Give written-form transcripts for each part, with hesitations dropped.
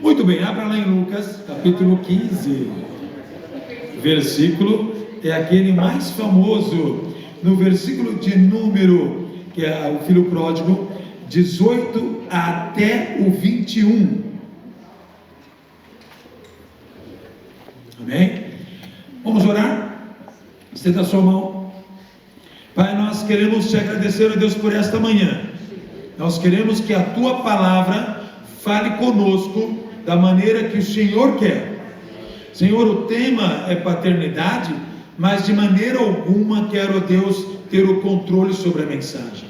Muito bem, abra lá em Lucas, capítulo 15. Versículo é aquele mais famoso, no versículo de número, que é o filho pródigo, 18 até o 21. Amém? Vamos orar? Estenda a sua mão. Pai, nós queremos te agradecer, a Deus, por esta manhã. Nós queremos que a tua palavra fale conosco da maneira que o Senhor quer. Senhor, o tema é paternidade, mas de maneira alguma quero, Deus, ter o controle sobre a mensagem.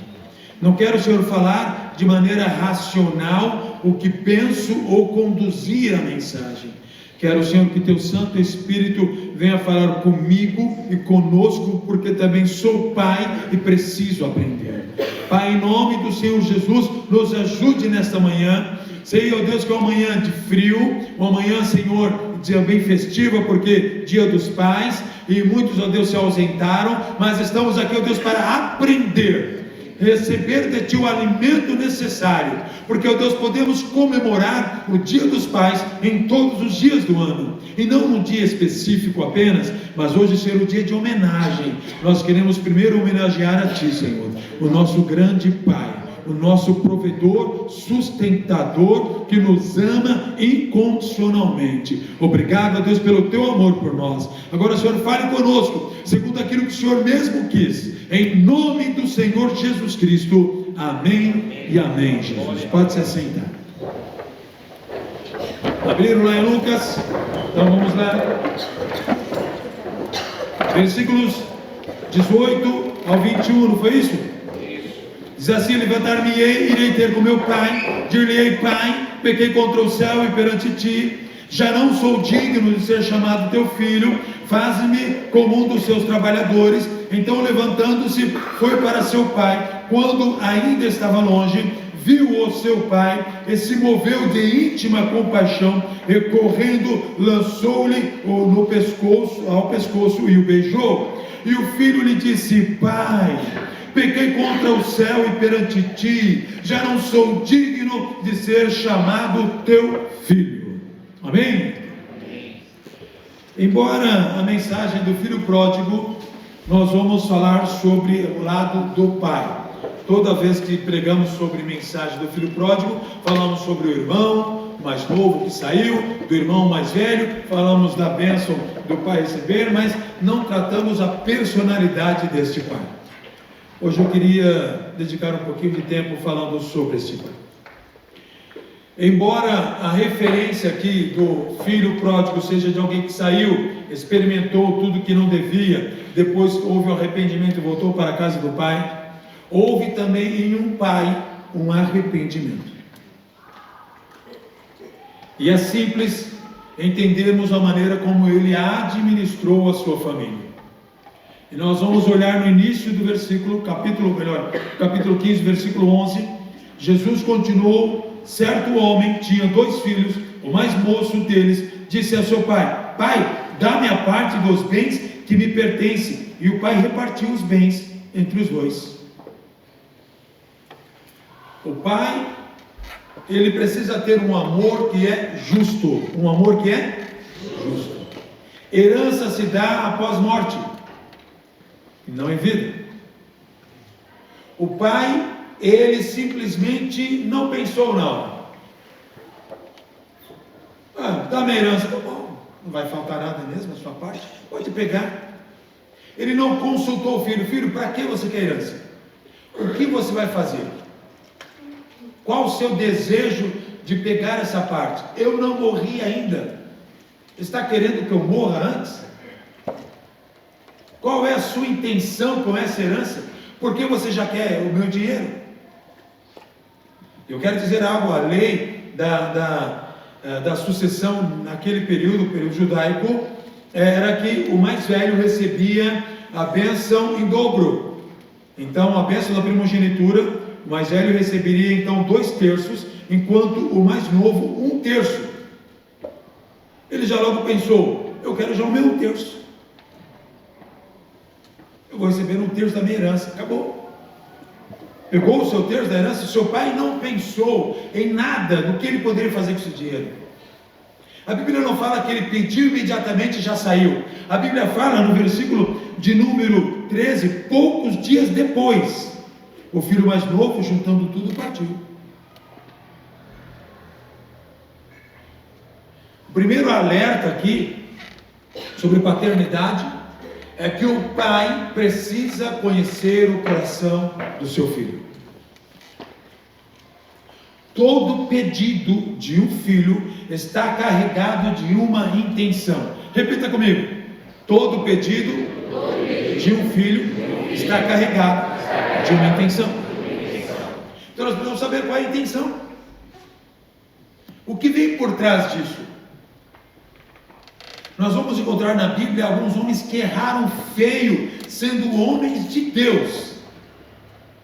Não quero, Senhor, falar de maneira racional o que penso ou conduzir a mensagem. Quero, Senhor, que teu Santo Espírito venha falar comigo e conosco, porque também sou pai e preciso aprender. Pai, em nome do Senhor Jesus, nos ajude nesta manhã. Sei, ó Deus, que é uma manhã de frio, uma manhã, Senhor, dia bem festiva, porque dia dos pais, e muitos, ó Deus, se ausentaram, mas estamos aqui, ó Deus, para aprender, receber de Ti o alimento necessário, porque, ó Deus, podemos comemorar o dia dos pais em todos os dias do ano, e não num dia específico apenas, mas hoje ser o dia de homenagem. Nós queremos primeiro homenagear a Ti, Senhor, o nosso grande Pai, o nosso provedor, sustentador, que nos ama incondicionalmente. Obrigado, a Deus, pelo teu amor por nós. Agora, Senhor, fale conosco, segundo aquilo que o Senhor mesmo quis, em nome do Senhor Jesus Cristo. Amém e amém, Jesus. Pode se assentar. Abriram lá em Lucas? Então vamos lá. Versículos 18 ao 21, não foi isso? Diz assim: levantar-me-ei, irei ter com meu pai, dir-lhe-ei: Pai, pequei contra o céu e perante ti, já não sou digno de ser chamado teu filho, faze-me como um dos seus trabalhadores. Então, levantando-se, foi para seu pai. Quando ainda estava longe, viu o seu pai e se moveu de íntima compaixão, e correndo lançou-lhe ao pescoço e o beijou. E o filho lhe disse: Pai, pequei contra o céu e perante ti, já não sou digno de ser chamado teu filho. Amém? Embora a mensagem do filho pródigo, nós vamos falar sobre o lado do pai. Toda vez que pregamos sobre a mensagem do filho pródigo, falamos sobre o irmão mais novo que saiu, do irmão mais velho, falamos da bênção do pai receber, mas não tratamos a personalidade deste pai. Hoje eu queria dedicar um pouquinho de tempo falando sobre esse pai. Embora a referência aqui do filho pródigo seja de alguém que saiu, experimentou tudo que não devia, depois houve um arrependimento e voltou para a casa do pai, houve também em um pai um arrependimento. E é simples entendermos a maneira como ele administrou a sua família. E nós vamos olhar no início do versículo, capítulo 15, versículo 11. Jesus continuou: certo homem tinha 2 filhos, o mais moço deles disse a seu pai: Pai, dá-me a parte dos bens que me pertencem. E o pai repartiu os bens entre os 2. O pai, ele precisa ter um amor que é justo. Um amor que é justo. Herança se dá após morte, não em vida. O pai, ele simplesmente não pensou não. Dá minha herança, tá bom, não vai faltar nada mesmo, a sua parte, pode pegar. Ele não consultou o filho: filho, para que você quer herança? O que você vai fazer? Qual o seu desejo de pegar essa parte? Eu não morri ainda. Está querendo que eu morra antes? Qual é a sua intenção com essa herança? Por que você já quer o meu dinheiro? Eu quero dizer algo: a lei da sucessão naquele período, o período judaico, era que o mais velho recebia a bênção em dobro. Então, a bênção da primogenitura, o mais velho receberia então 2/3, enquanto o mais novo 1/3. Ele já logo pensou: eu quero já o meu 1/3. Eu vou receber 1/3 da minha herança. Acabou. Pegou o seu terço da herança, seu pai não pensou em nada do que ele poderia fazer com esse dinheiro. A Bíblia não fala que ele pediu imediatamente e já saiu. A Bíblia fala no versículo de número 13, poucos dias depois, o filho mais novo, juntando tudo, partiu. O primeiro alerta aqui sobre paternidade é que o pai precisa conhecer o coração do seu filho. Todo pedido de um filho está carregado de uma intenção. Repita comigo. Todo pedido de um filho está carregado de uma intenção. Então nós precisamos saber qual é a intenção. O que vem por trás disso? Nós vamos encontrar na Bíblia alguns homens que erraram feio, sendo homens de Deus.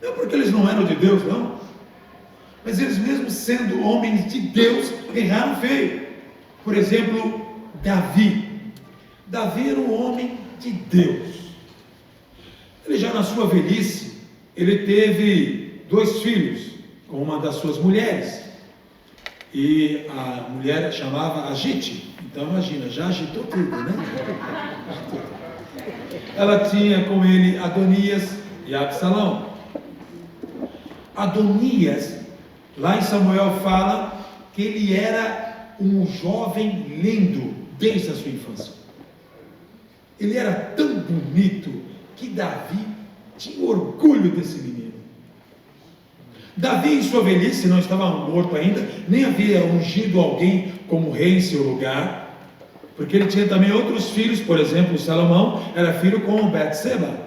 Não porque eles não eram de Deus, não. Mas eles mesmos sendo homens de Deus, erraram feio. Por exemplo, Davi. Davi era um homem de Deus. Ele já na sua velhice, ele teve 2 filhos com uma das suas mulheres. E a mulher chamava Agite. Então imagina, já agitou tudo, né? Ela tinha com ele Adonias e Absalão. Adonias, lá em Samuel fala que ele era um jovem lindo desde a sua infância. Ele era tão bonito que Davi tinha orgulho desse menino. Davi em sua velhice não estava morto ainda, nem havia ungido alguém como rei em seu lugar, porque ele tinha também outros filhos. Por exemplo, Salomão era filho com Betseba,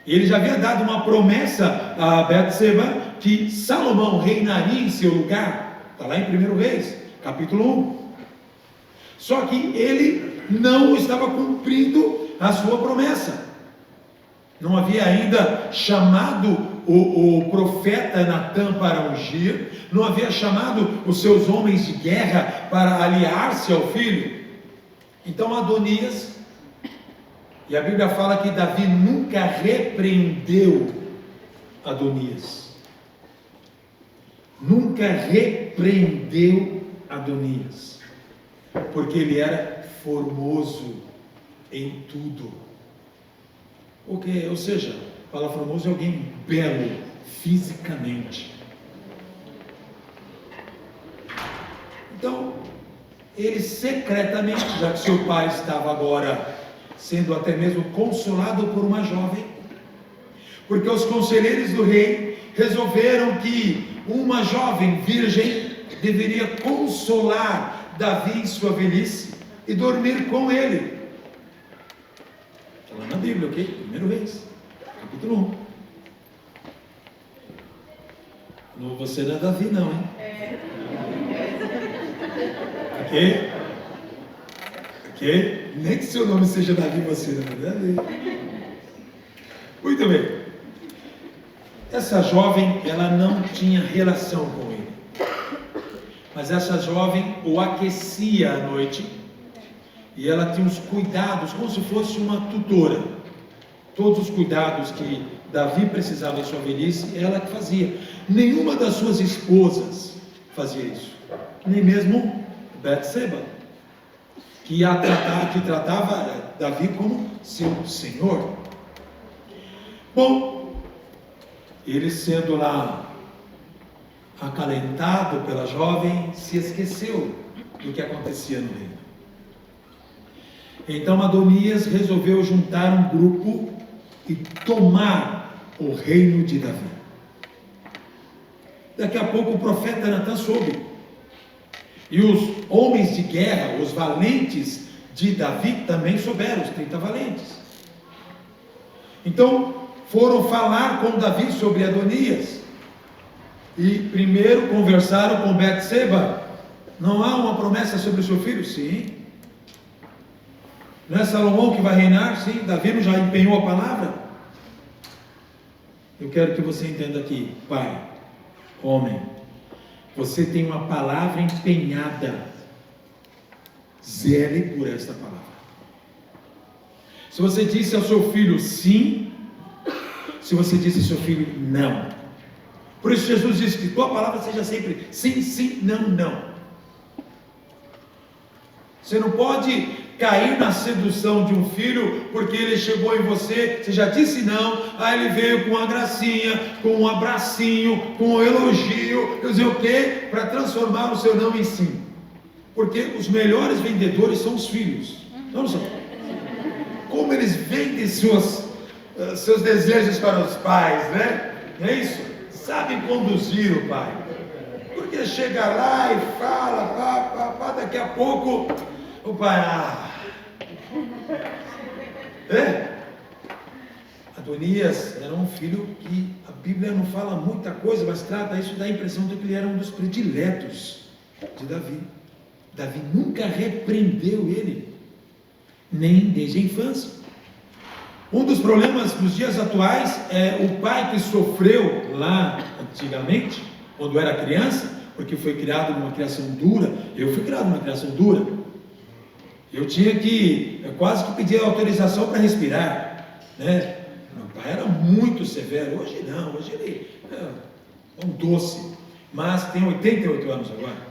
e ele já havia dado uma promessa a Betseba que Salomão reinaria em seu lugar. Está lá em 1 Reis, capítulo 1. Só que ele não estava cumprindo a sua promessa. Não havia ainda chamado o profeta Natã para ungir, não havia chamado os seus homens de guerra para aliar-se ao filho. Então Adonias, e a Bíblia fala que Davi nunca repreendeu Adonias. Nunca repreendeu Adonias, porque ele era formoso em tudo. Ou seja, a palavra formoso é alguém belo fisicamente. Então, ele secretamente, já que seu pai estava agora sendo até mesmo consolado por uma jovem, porque os conselheiros do rei resolveram que uma jovem virgem deveria consolar Davi em sua velhice e dormir com ele. Está lá na Bíblia, ok? 1 Reis, capítulo 1. Você não é Davi não, hein? Ok? Ok? Nem que seu nome seja Davi, você não é Davi. Muito bem. Essa jovem, ela não tinha relação com ele, mas essa jovem o aquecia à noite, e ela tinha os cuidados, como se fosse uma tutora. Todos os cuidados que Davi precisava em sua velhice, ela que fazia. Nenhuma das suas esposas fazia isso, nem mesmo Betseba, que tratava Davi como seu senhor. Bom, ele sendo lá acalentado pela jovem, se esqueceu do que acontecia no reino. Então Adonias resolveu juntar um grupo e tomar o reino de Davi. Daqui a pouco o profeta Natã soube, e os homens de guerra, os valentes de Davi também souberam, os 30 valentes. Então foram falar com Davi sobre Adonias, e primeiro conversaram com Betseba. Não há uma promessa sobre o seu filho? Sim. Não é Salomão que vai reinar? Sim. Davi não já empenhou a palavra? Eu quero que você entenda aqui, pai, homem, você tem uma palavra empenhada. Zele por esta palavra. Se você disse ao seu filho sim, se você disse ao seu filho não, Por isso Jesus disse que tua palavra seja sempre sim, sim, não, não. Você não pode cair na sedução de um filho, porque ele chegou em você, você já disse não, aí ele veio com uma gracinha, com um abracinho, com um elogio, quer dizer o quê? Para transformar o seu não em sim. Porque os melhores vendedores são os filhos. Não são? Como eles vendem seus desejos para os pais, né? Não é isso? Sabem conduzir o pai. Porque chega lá e fala, daqui a pouco o pai, Adonias era um filho que a Bíblia não fala muita coisa, mas trata isso, dá a impressão de que ele era um dos prediletos de Davi. Davi nunca repreendeu ele, nem desde a infância. Um dos problemas dos dias atuais é o pai que sofreu lá antigamente, quando era criança, porque foi criado numa criação dura. Eu fui criado numa criação dura. Eu tinha que, quase que pedir autorização para respirar, né? Meu pai era muito severo. Hoje não, hoje ele é um doce, mas tem 88 anos agora.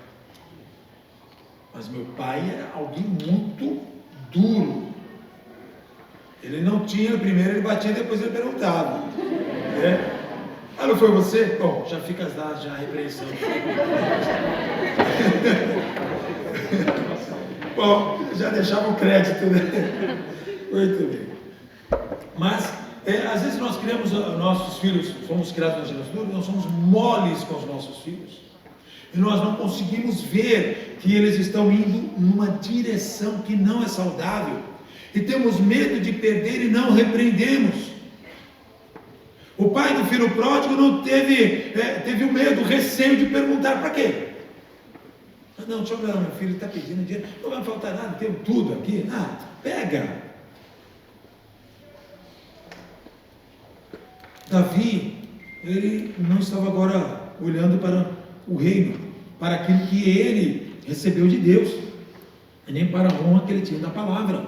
Mas meu pai era alguém muito duro. Ele não tinha, primeiro ele batia, depois ele perguntava, né? Ah, não foi você? Bom, já fica já a repreensão. Bom, já deixava o crédito, né? Muito bem. Mas, às vezes nós criamos nossos filhos, fomos criados nas gerações, nós somos moles com os nossos filhos. E nós não conseguimos ver que eles estão indo numa direção que não é saudável. E temos medo de perder e não repreendemos. O pai do filho pródigo não teve o medo, o receio de perguntar para quê? Não, deixa eu ver, meu filho está pedindo dinheiro, não vai faltar nada, tem tudo aqui. Pega. Davi, ele não estava agora olhando para o reino, para aquilo que ele recebeu de Deus, e nem para a honra que ele tinha da palavra.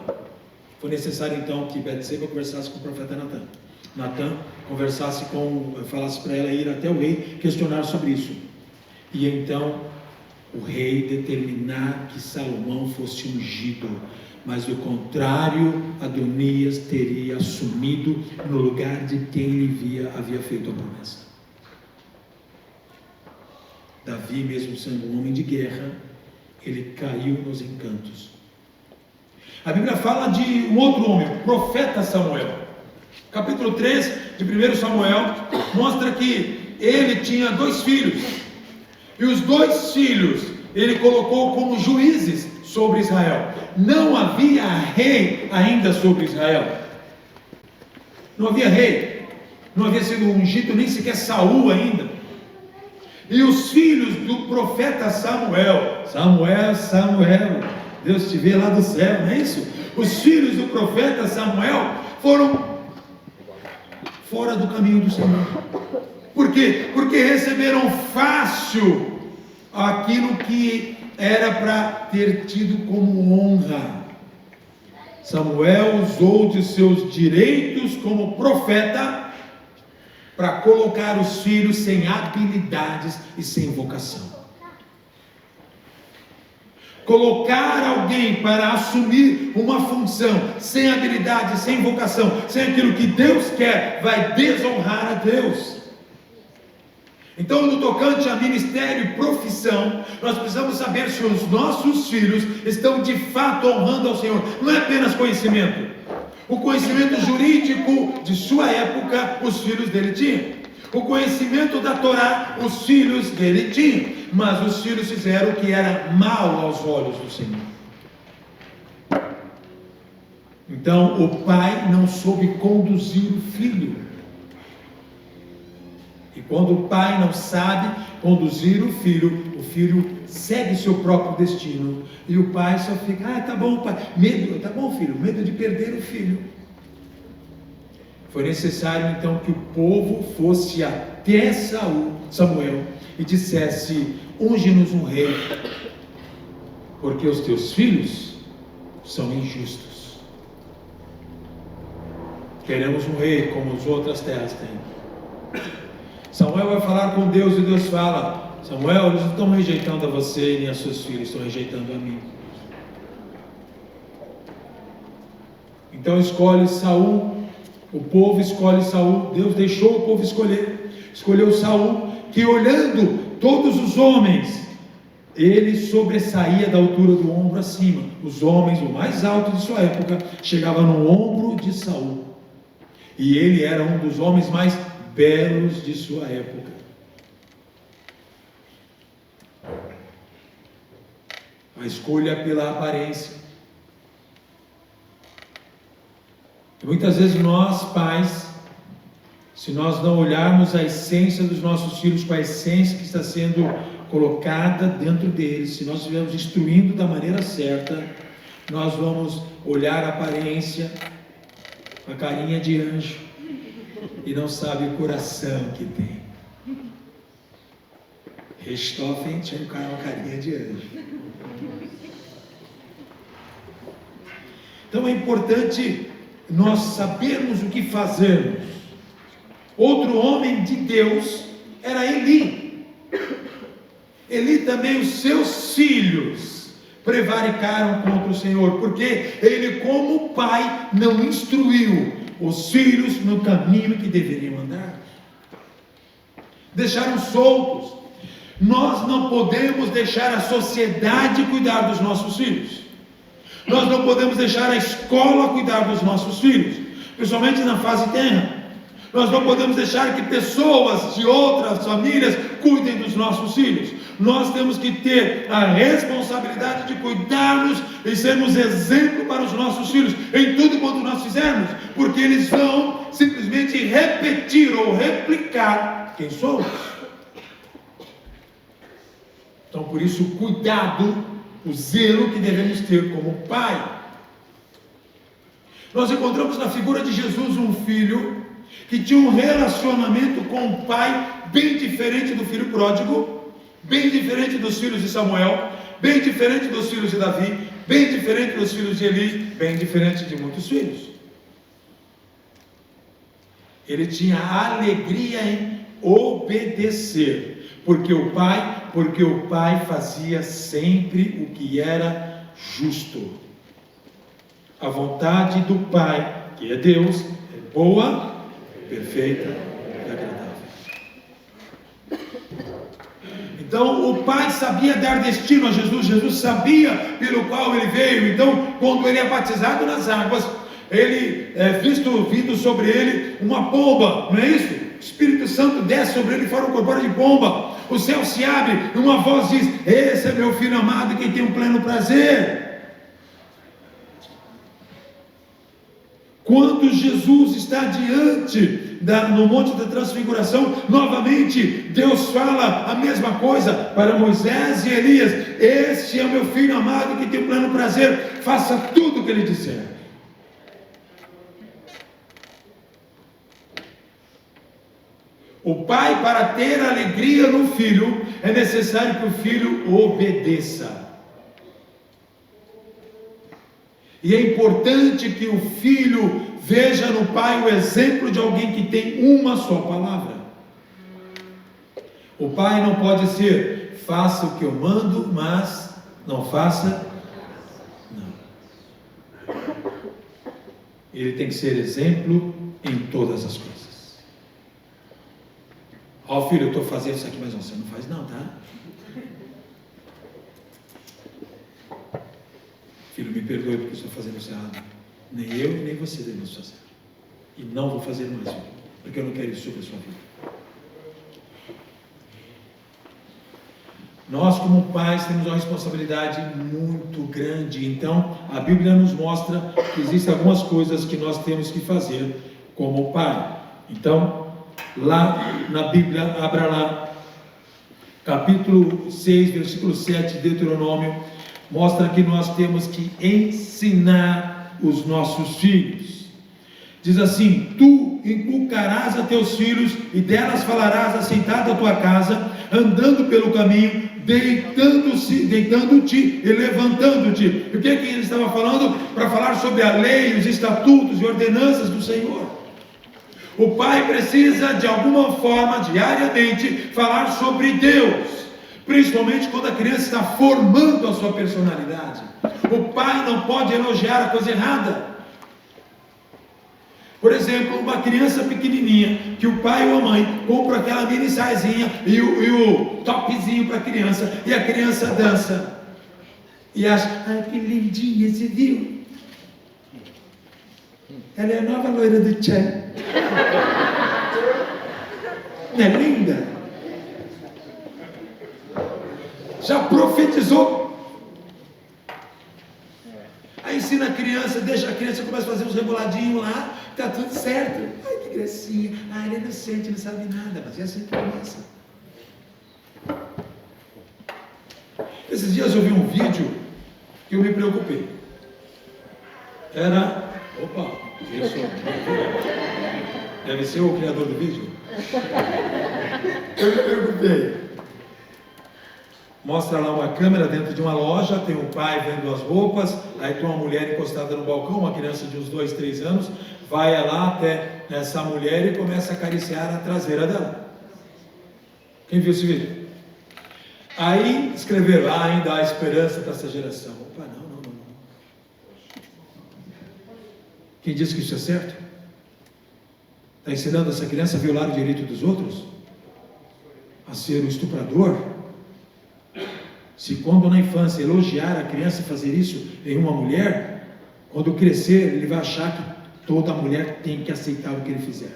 Foi necessário então que Betseba conversasse com o profeta Natan. Natan falasse para ela ir até o rei questionar sobre isso. E então o rei determinar que Salomão fosse ungido, mas do contrário, Adonias teria assumido no lugar de quem ele havia feito a promessa. Davi, mesmo sendo um homem de guerra, ele caiu nos encantos. A Bíblia fala de um outro homem, o profeta Samuel. Capítulo 3 de 1 Samuel mostra que ele tinha 2 filhos. E os 2 filhos ele colocou como juízes sobre Israel. Não havia rei ainda sobre Israel. Não havia rei. Não havia sido ungido nem sequer Saul ainda. E os filhos do profeta Samuel, Deus te vê lá do céu, não é isso? Os filhos do profeta Samuel foram fora do caminho do Senhor. Por quê? Porque receberam fácil aquilo que era para ter tido como honra. Samuel usou de seus direitos como profeta para colocar os filhos sem habilidades e sem vocação. Colocar alguém para assumir uma função sem habilidade, sem vocação, sem aquilo que Deus quer, vai desonrar a Deus. Então, no tocante a ministério e profissão, nós precisamos saber se os nossos filhos estão de fato honrando ao Senhor. Não é apenas conhecimento. O conhecimento jurídico de sua época, os filhos dele tinham. O conhecimento da Torá, os filhos dele tinham. Mas os filhos fizeram o que era mal aos olhos do Senhor. Então o pai não soube conduzir o filho. E quando o pai não sabe conduzir o filho segue seu próprio destino. E o pai só fica, tá bom pai, tá bom filho, medo de perder o filho. Foi necessário então que o povo fosse até Samuel e dissesse: unge-nos um rei, porque os teus filhos são injustos. Queremos um rei como as outras terras têm. Samuel vai falar com Deus e Deus fala: Samuel, eles não estão rejeitando a você nem a seus filhos, estão rejeitando a mim. Então escolhe Saul, o povo escolhe Saul, Deus deixou o povo escolher, escolheu Saul, que olhando todos os homens, ele sobressaía da altura do ombro acima. Os homens, o mais alto de sua época, chegava no ombro de Saul, e ele era um dos homens mais belos de sua época. A escolha pela aparência. E muitas vezes nós, pais, se nós não olharmos a essência dos nossos filhos, com a essência que está sendo colocada dentro deles, se nós estivermos instruindo da maneira certa, nós vamos olhar a aparência, a carinha de anjo, e não sabe o coração que tem. Richthofen tinha uma carinha de anjo. Então é importante nós sabermos o que fazermos. Outro homem de Deus era Eli. Eli também, os seus filhos prevaricaram contra o Senhor, porque ele, como pai, não instruiu os filhos no caminho que deveriam andar. Deixaram soltos. Nós não podemos deixar a sociedade cuidar dos nossos filhos. Nós não podemos deixar a escola cuidar dos nossos filhos, principalmente na fase tenra. Nós não podemos deixar que pessoas de outras famílias cuidem dos nossos filhos. Nós temos que ter a responsabilidade de cuidarmos e sermos exemplo para os nossos filhos em tudo quanto nós fizermos, porque eles vão simplesmente repetir ou replicar quem somos. Então, por isso, cuidado, o zelo que devemos ter como pai. Nós encontramos na figura de Jesus um filho que tinha um relacionamento com o pai bem diferente do filho pródigo, bem diferente dos filhos de Samuel, bem diferente dos filhos de Davi, bem diferente dos filhos de Eli, bem diferente de muitos filhos. Ele tinha alegria em obedecer, porque o pai fazia sempre o que era justo. A vontade do pai, que é Deus, é boa, perfeita e agradável. Então o pai sabia dar destino a Jesus. Jesus sabia pelo qual ele veio. Então, quando ele é batizado nas águas, ele vindo sobre ele uma pomba, não é isso? O Espírito Santo desce sobre ele, forma um corpóreo de pomba. O céu se abre e uma voz diz: esse é meu filho amado, que tem um pleno prazer. Quando Jesus está no Monte da Transfiguração, novamente Deus fala a mesma coisa para Moisés e Elias: este é o meu filho amado, que tem um pleno prazer, faça tudo o que ele disser. O pai, para ter alegria no filho, é necessário que o filho obedeça. E é importante que o filho veja no pai o exemplo de alguém que tem uma só palavra. O pai não pode ser: faça o que eu mando, mas não faça. Não. Ele tem que ser exemplo em todas as coisas. Ó, filho, eu estou fazendo isso aqui, mas você não faz não, tá? Filho, me perdoe porque eu estou fazendo isso errado. Nem eu nem você devemos fazer. E não vou fazer mais, filho, porque eu não quero isso sobre a sua vida. Nós, como pais, temos uma responsabilidade muito grande. Então, a Bíblia nos mostra que existem algumas coisas que nós temos que fazer como pai. Então, lá na Bíblia, abra lá, capítulo 6, versículo 7, Deuteronômio, mostra que nós temos que ensinar os nossos filhos. Diz assim: tu inculcarás a teus filhos, e delas falarás assentado à tua casa, andando pelo caminho, deitando-te e levantando-te. E o que ele estava falando? Para falar sobre a lei, os estatutos e ordenanças do Senhor. O pai precisa, de alguma forma, diariamente, falar sobre Deus, principalmente quando a criança está formando a sua personalidade. O pai não pode elogiar a coisa errada. Por exemplo, uma criança pequenininha, que o pai ou a mãe compra aquela mini saizinha e o topzinho para a criança, e a criança dança, e acha, ai que lindinha, você viu? Ela é a nova loira do Tchan. Não é linda? Já profetizou? Aí ensina a criança, deixa a criança, começa a fazer uns reboladinhos lá, tá tudo certo. Ai que gracinha, ai ele é inocente, não sabe nada, mas é assim que começa. Esses dias eu vi um vídeo que eu me preocupei. Era, opa, isso deve ser o criador do vídeo. Eu me preocupei. Mostra lá uma câmera dentro de uma loja, tem um pai vendo as roupas, aí tem uma mulher encostada no balcão, uma criança de uns 2, 3 anos, vai lá até essa mulher e começa a acariciar a traseira dela. Quem viu esse vídeo? Aí escreveram, ainda há esperança para essa geração. Opa, não. Quem disse que isso é certo? Está ensinando essa criança a violar o direito dos outros? A ser um estuprador? Se quando na infância elogiar a criança e fazer isso em uma mulher, quando crescer ele vai achar que toda mulher tem que aceitar o que ele fizer.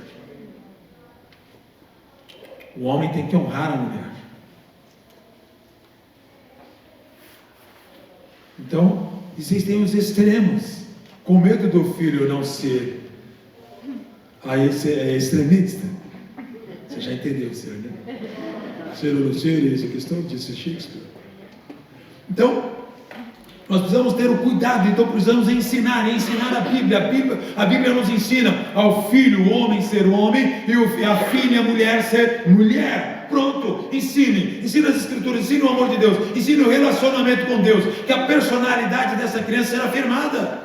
O homem tem que honrar a mulher. Então, existem os extremos. Com medo do filho não ser extremista. Você já entendeu, senhor, né? Ser ou não ser, essa questão, disse Shakespeare. Então, nós precisamos ter o cuidado, então precisamos ensinar a Bíblia. A Bíblia nos ensina ao filho, o homem, ser homem, e a filha, a mulher, ser mulher. Pronto, ensine as escrituras, ensine o amor de Deus, ensine o relacionamento com Deus, que a personalidade dessa criança será firmada.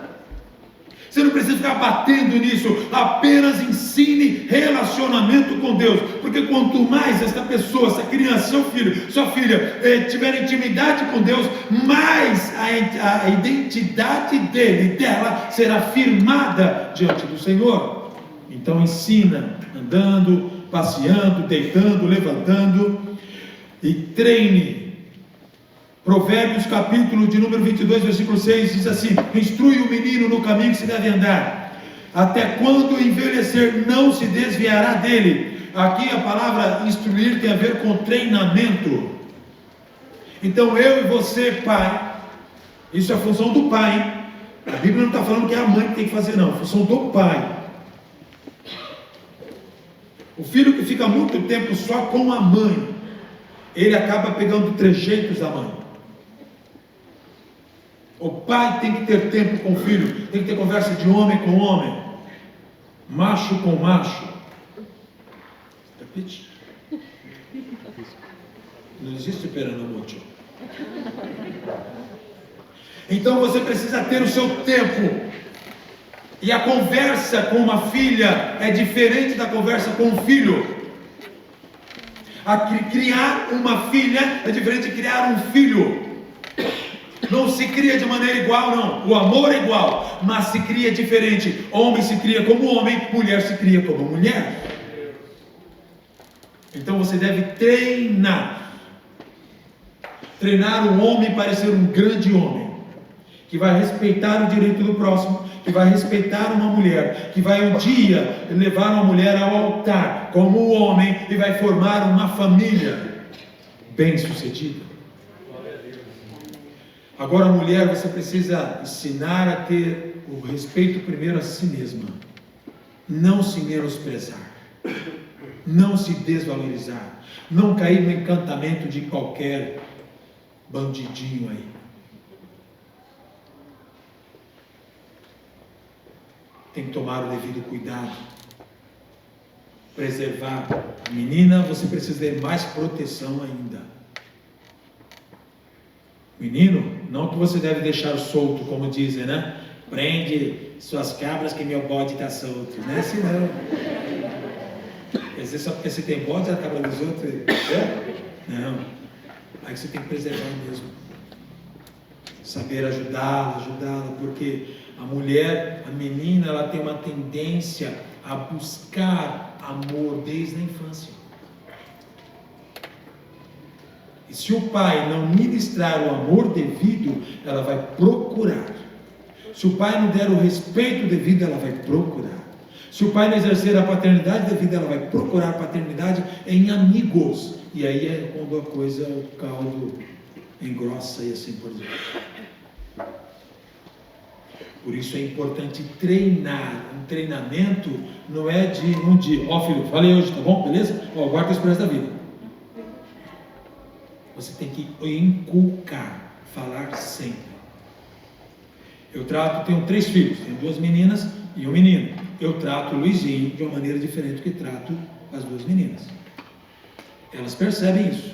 Você não precisa ficar batendo nisso, apenas ensine relacionamento com Deus, porque quanto mais essa pessoa, essa criança, seu filho, sua filha, tiver intimidade com Deus, mais a identidade dele, dela, será firmada diante do Senhor. Então ensina, andando, passeando, deitando, levantando, e treine. Provérbios capítulo de número 22, versículo 6, diz assim: instrui o menino no caminho que se deve andar, até quando envelhecer não se desviará dele. Aqui a palavra instruir tem a ver com treinamento. Então eu e você, pai, isso é a função do pai. A Bíblia não está falando que é a mãe que tem que fazer, não, é a função do pai. O filho que fica muito tempo só com a mãe, ele acaba pegando trejeitos da mãe. O pai tem que ter tempo com o filho, tem que ter conversa de homem com homem, macho com macho. Repete. Não existe peronomútil. Então você precisa ter o seu tempo. E a conversa com uma filha é diferente da conversa com um filho. Criar uma filha é diferente de criar um filho. Não se cria de maneira igual, não. O amor é igual, mas se cria diferente. Homem se cria como homem, mulher se cria como mulher. Então você deve treinar o homem para ser um grande homem, que vai respeitar o direito do próximo, que vai respeitar uma mulher, que vai um dia levar uma mulher ao altar como o homem e vai formar uma família bem-sucedida. Agora, a mulher, você precisa ensinar a ter o respeito primeiro a si mesma, não se menosprezar, não se desvalorizar, não cair no encantamento de qualquer bandidinho aí. Tem que tomar o devido cuidado, preservar. A menina, você precisa ter mais proteção ainda. Menino, não que você deve deixar solto, como dizem, né? Prende suas cabras que meu bode está solto. Não é assim não. Quer dizer, só porque você tem bode, ela cabra dos outros? É? Não. Aí você tem que preservar mesmo. Saber ajudá-la, porque a mulher, a menina, ela tem uma tendência a buscar amor desde a infância. E se o pai não ministrar o amor devido, ela vai procurar. Se o pai não der o respeito devido, ela vai procurar. Se o pai não exercer a paternidade devida, ela vai procurar a paternidade em amigos. E aí é quando a coisa, o caldo engrossa e assim por diante. Por isso é importante treinar. Um treinamento não é de um dia. Ó, filho, falei hoje, tá bom? Beleza? Ó, guarda isso pro resto da vida. Você tem que inculcar, falar sempre. Eu tenho 3 filhos, tenho 2 meninas e um menino. Eu trato o Luizinho de uma maneira diferente do que trato as 2 meninas. Elas percebem isso.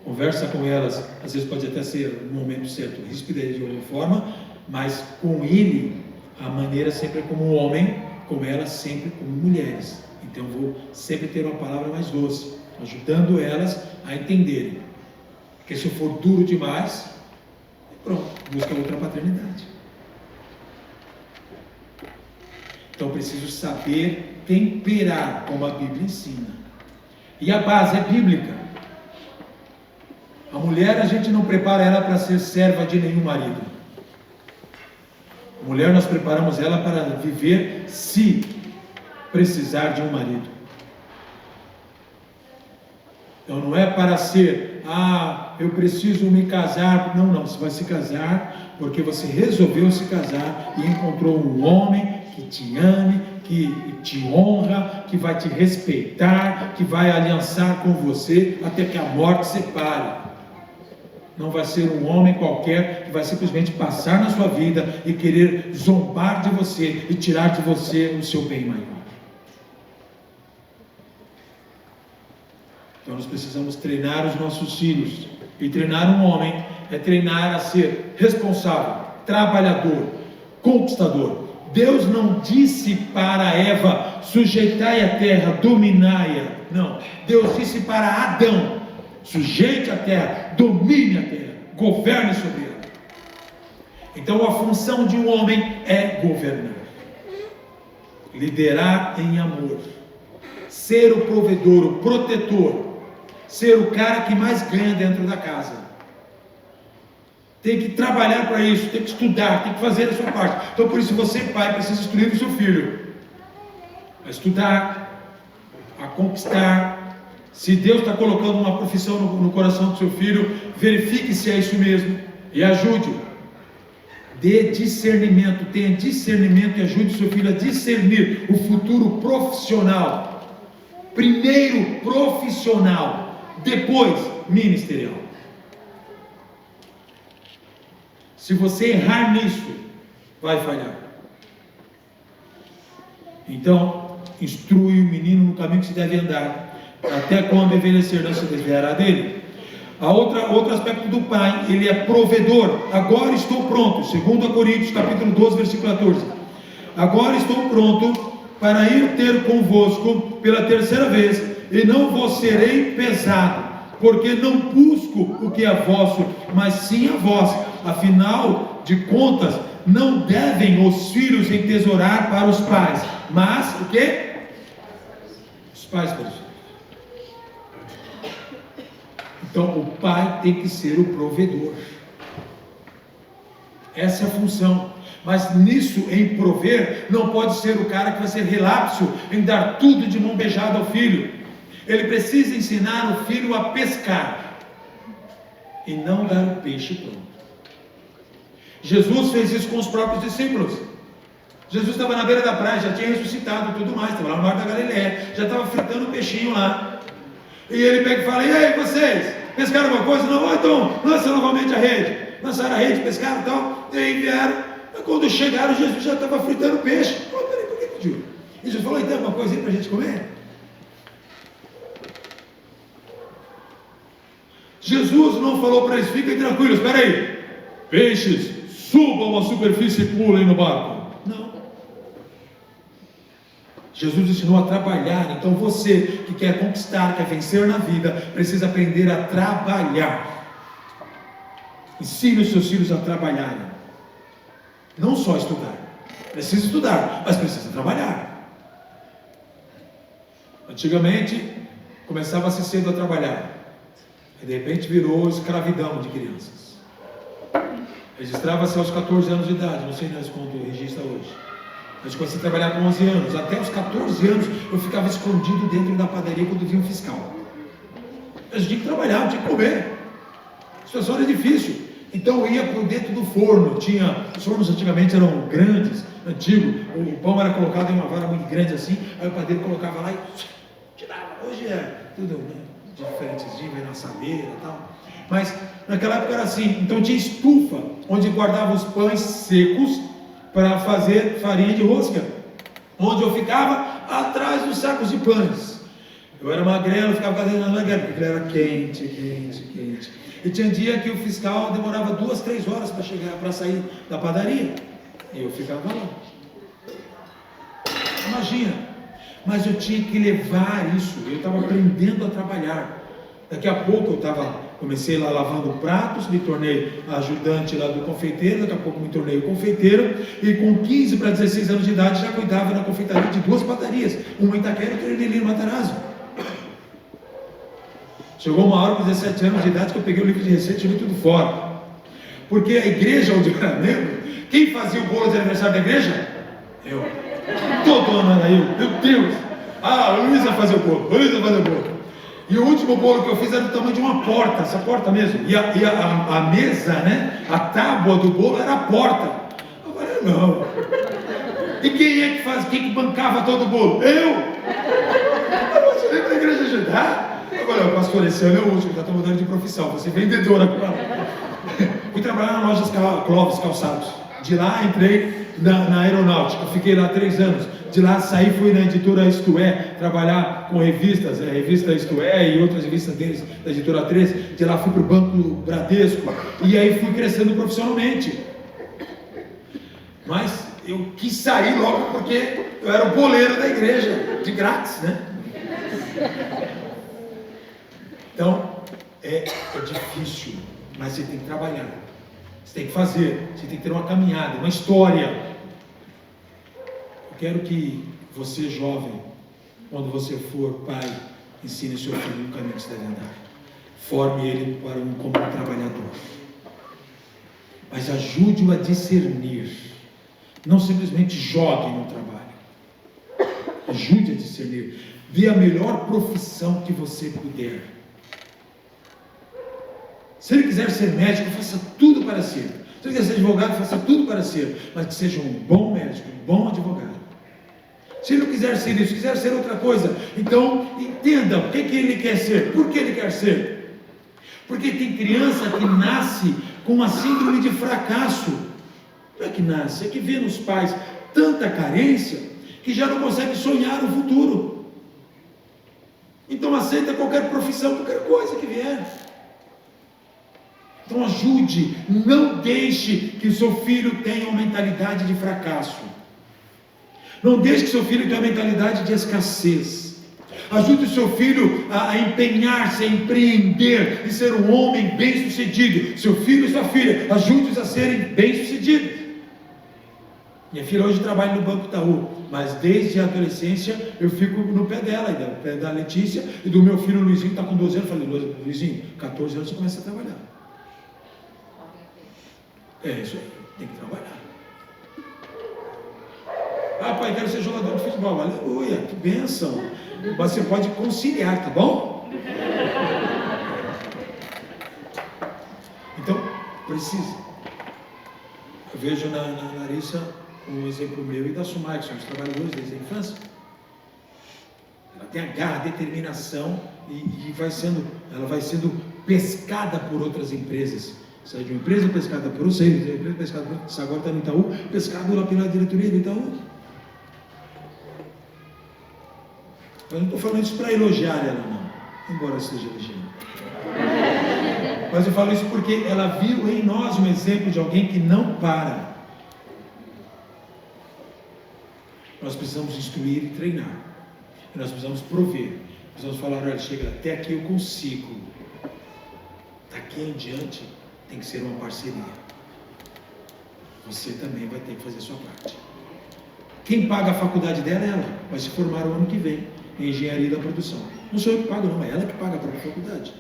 Conversa com elas, às vezes pode até ser no momento certo, ríspida de alguma forma, mas com ele, a maneira sempre é como um homem, com elas sempre como mulheres. Então vou sempre ter uma palavra mais doce, ajudando elas a entenderem. Porque se eu for duro demais, pronto, busca outra paternidade. Então preciso saber temperar, como a Bíblia ensina. E a base é bíblica. A mulher, a gente não prepara ela para ser serva de nenhum marido. A mulher, nós preparamos ela para viver se precisar de um marido. Então não é para ser, eu preciso me casar. Não, você vai se casar porque você resolveu se casar e encontrou um homem que te ame, que te honra, que vai te respeitar, que vai aliançar com você até que a morte separe. Não vai ser um homem qualquer que vai simplesmente passar na sua vida e querer zombar de você e tirar de você o seu bem maior. Então nós precisamos treinar os nossos filhos. E treinar um homem é treinar a ser responsável, trabalhador, conquistador. Deus não disse para Eva: sujeitai a terra, dominai-a. Não, Deus disse para Adão: sujeite a terra, domine a terra, governe sobre ela. Então a função de um homem é governar, liderar em amor, ser o provedor, o protetor, ser o cara que mais ganha dentro da casa. Tem que trabalhar para isso, tem que estudar, tem que fazer a sua parte. Então por isso você, pai, precisa instruir o seu filho a estudar, a conquistar. Se Deus está colocando uma profissão no coração do seu filho, verifique se é isso mesmo e ajude-o. Dê discernimento, tenha discernimento e ajude o seu filho a discernir o futuro profissional. Primeiro profissional, depois ministerial. Se você errar nisso, vai falhar. Então, instrui o menino no caminho que se deve andar, até quando envelhecer não se desviará dele. Outro aspecto do pai, ele é provedor. Agora estou pronto, 2 Coríntios capítulo 12, versículo 14. Agora estou pronto para ir ter convosco pela 3ª vez, e não vos serei pesado, porque não busco o que é vosso, mas sim a vós. Afinal de contas, não devem os filhos entesourar para os pais, mas o que? Os pais para os filhos. Então o pai tem que ser o provedor. Essa é a função. Mas nisso, em prover, não pode ser o cara que vai ser relapso em dar tudo de mão beijada ao filho. Ele precisa ensinar o filho a pescar e não dar o peixe pronto. Jesus fez isso com os próprios discípulos. Jesus estava na beira da praia, já tinha ressuscitado e tudo mais, estava lá no mar da Galileia, já estava fritando o peixinho lá. E ele pega e fala: e aí, vocês, pescaram alguma coisa? Não, então lança novamente a rede. Lançaram a rede, pescaram e tal, e aí vieram. Quando chegaram, Jesus já estava fritando peixe. Peraí, por que pediu? E Jesus falou: então, uma coisa aí para a gente comer? Jesus não falou para eles: fiquem tranquilos, espera aí, peixes, subam a superfície e pulem no barco. Não. Jesus ensinou a trabalhar. Então você que quer conquistar, quer vencer na vida, precisa aprender a trabalhar. Ensine os seus filhos a trabalharem. Não só estudar. Precisa estudar, mas precisa trabalhar. Antigamente, começava-se cedo a trabalhar. E de repente virou escravidão de crianças. Registrava-se aos 14 anos de idade. Não sei mais quanto registra hoje. Eu comecei a trabalhar com 11 anos. Até os 14 anos eu ficava escondido dentro da padaria quando vinha um fiscal. Eu tinha que trabalhar, eu tinha que comer. A situação era difícil. Então eu ia por dentro do forno. Os fornos antigamente eram grandes, antigos. O pão era colocado em uma vara muito grande assim. Aí o padeiro colocava lá e tirava. Hoje é tudo diferentezinho, vai na assadeira e tal. Mas naquela época era assim. Então tinha estufa, onde guardava os pães secos para fazer farinha de rosca, onde eu ficava atrás dos sacos de pães. Eu era magrelo, eu ficava fazendo na guerra, porque ele era quente. E tinha dia que o fiscal demorava 2, 3 horas para chegar, para sair da padaria, e eu ficava lá. Imagina, mas eu tinha que levar isso, eu estava aprendendo a trabalhar. Daqui a pouco comecei lá lavando pratos, me tornei ajudante lá do confeiteiro, daqui a pouco me tornei o confeiteiro, e com 15 para 16 anos de idade já cuidava na confeitaria de 2 padarias, uma em Itaquera e outra em Lili, no Matarazzo. Chegou uma hora com 17 anos de idade que eu peguei o livro de receita e tirei tudo fora, porque a igreja onde eu era membro, quem fazia o bolo de aniversário da igreja? Eu. Todo ano era eu, meu Deus. A Luísa fazia o bolo, E o último bolo que eu fiz era do tamanho de uma porta, essa porta mesmo. E a mesa, né? A tábua do bolo era a porta. Eu falei, não. E quem que bancava todo o bolo? Eu! Você veio para a igreja ajudar? Eu falei, pastor, esse ano é o último, está mudando de profissão, você é vendedora agora. Fui trabalhar na loja Clóvis Calçados. De lá entrei na aeronáutica, fiquei lá 3 anos. De lá saí, fui na editora Isto É, trabalhar com revistas, a revista Isto É e outras revistas deles, da editora 3. De lá fui para o Banco Bradesco, e aí fui crescendo profissionalmente. Mas eu quis sair logo porque eu era o boleiro da igreja, de grátis, né? Então, é difícil, mas você tem que trabalhar, você tem que fazer, você tem que ter uma caminhada, uma história. Eu quero que você, jovem, quando você for pai, ensine seu filho no caminho que você deve andar. Forme ele como um trabalhador. Mas ajude-o a discernir. Não simplesmente jogue no trabalho. Ajude a discernir. Dê a melhor profissão que você puder. Se ele quiser ser médico, faça tudo para ser. Se ele quiser ser advogado, faça tudo para ser. Mas que seja um bom médico, um bom advogado. Se ele não quiser ser isso, quiser ser outra coisa, então entenda o que ele quer ser. Por que ele quer ser? Porque tem criança que nasce com uma síndrome de fracasso. Não é que nasce, é que vê nos pais tanta carência que já não consegue sonhar no futuro. Então aceita qualquer profissão, qualquer coisa que vier. Então ajude, não deixe que o seu filho tenha uma mentalidade de fracasso. Não deixe que seu filho tenha uma mentalidade de escassez. Ajude o seu filho a empenhar-se, a empreender e ser um homem bem-sucedido. Seu filho e sua filha, ajude-os a serem bem-sucedidos. Minha filha hoje trabalha no Banco Itaú, mas desde a adolescência eu fico no pé dela, no pé da Letícia e do meu filho Luizinho, que está com 12 anos. Eu falei, Luizinho, 14 anos você começa a trabalhar. É isso aí, tem que trabalhar. Ah, pai, quero ser jogador de futebol. Aleluia, que bênção. Mas você pode conciliar, tá bom? Então, precisa. Eu vejo na Larissa um exemplo meu e da Sumar, que somos trabalhadores desde a infância. Ela tem a garra, a determinação e ela vai sendo pescada por outras empresas. Sai de uma empresa pescada por você, de uma empresa pescada por você, agora está no Itaú, pescado lá pela diretoria do Itaú. Eu não estou falando isso para elogiar ela, não, embora eu esteja elogiando. Mas eu falo isso porque ela viu em nós um exemplo de alguém que não para. Nós precisamos instruir e treinar. E nós precisamos prover. Precisamos falar, olha, chega, até aqui eu consigo. Daqui em diante tem que ser uma parceria. Você também vai ter que fazer a sua parte. Quem paga a faculdade dela é ela. Vai se formar o ano que vem em engenharia da produção. Não sou eu que pago, não, é ela que paga a própria faculdade.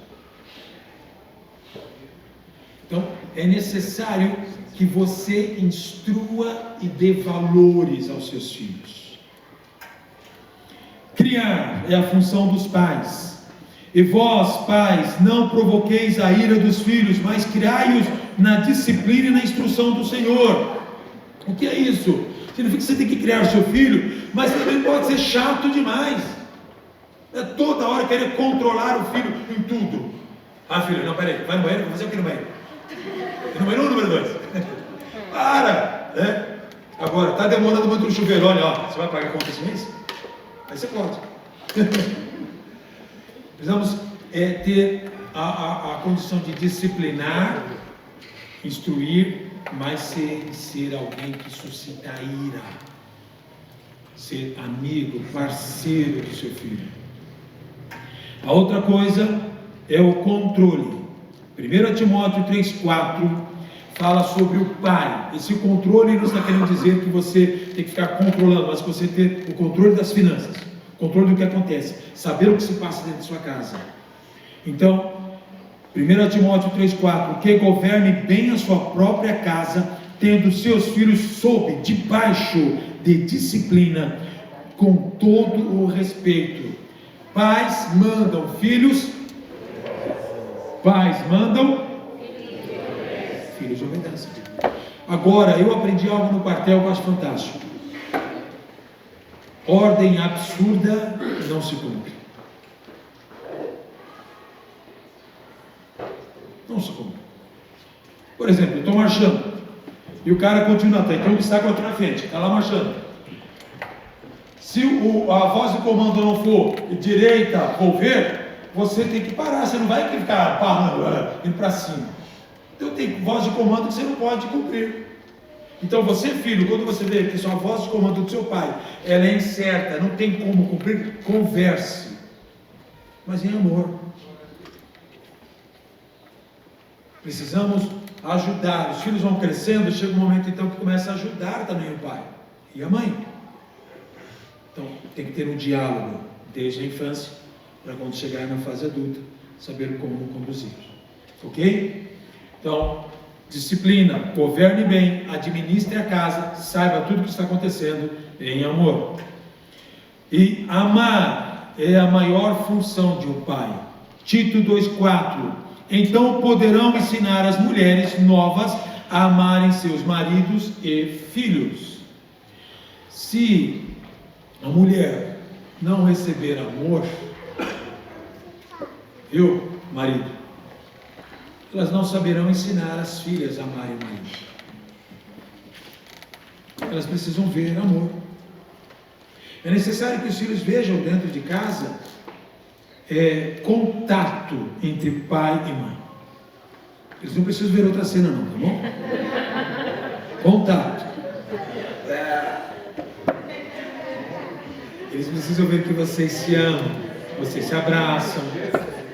Então, é necessário que você instrua e dê valores aos seus filhos. Criar é a função dos pais. E vós, pais, não provoqueis a ira dos filhos, mas criai-os na disciplina e na instrução do Senhor. O que é isso? Significa que você tem que criar o seu filho, mas também pode ser chato demais. É toda hora querer controlar o filho em tudo. Ah, filho, não, peraí, vai no banheiro, vou fazer o que no banheiro? E no banheiro número 2. Para! Né? Agora, está demorando muito no chuveiro, olha, ó, você vai pagar a conta esse mês? Aí você pode. Precisamos ter a condição de disciplinar, instruir, mas ser alguém que suscita a ira, ser amigo, parceiro do seu filho. A outra coisa é o controle. 1 Timóteo 3,4 fala sobre o pai. Esse controle não está querendo dizer que você tem que ficar controlando, mas que você ter o controle das finanças, o controle do que acontece, saber o que se passa dentro de sua casa. Então, 1 Timóteo 3,4, que governe bem a sua própria casa, tendo seus filhos sob, debaixo de disciplina, com todo o respeito. Pais mandam, filhos filhos obedecem. Agora, eu aprendi algo no quartel que eu acho fantástico. Ordem absurda não se cumpre. Não se cumpre. Por exemplo, eu estou marchando e o cara continua, tem um obstáculo aqui na frente, está lá marchando. Se a voz de comando não for direita, volver, você tem que parar, você não vai ficar parando, indo para cima. Então tem voz de comando que você não pode cumprir. Então você, filho, quando você vê que sua voz de comando do seu pai, ela é incerta, não tem como cumprir, converse, mas em amor. Precisamos ajudar. Os filhos vão crescendo, chega um momento então que começa a ajudar também o pai e a mãe. Então tem que ter um diálogo desde a infância, para quando chegar na fase adulta, saber como conduzir. Ok? Então, disciplina, governe bem, administre a casa, saiba tudo o que está acontecendo em amor. E amar é a maior função de um pai. Tito 2,4. Então poderão ensinar as mulheres novas a amarem seus maridos e filhos. Se a mulher não receber amor, viu, marido? Elas não saberão ensinar as filhas a amarem o marido. Elas precisam ver amor. É necessário que os filhos vejam dentro de casa contato entre pai e mãe. Eles não precisam ver outra cena não, tá bom? Contato. Eles precisam ver que vocês se amam, que vocês se abraçam,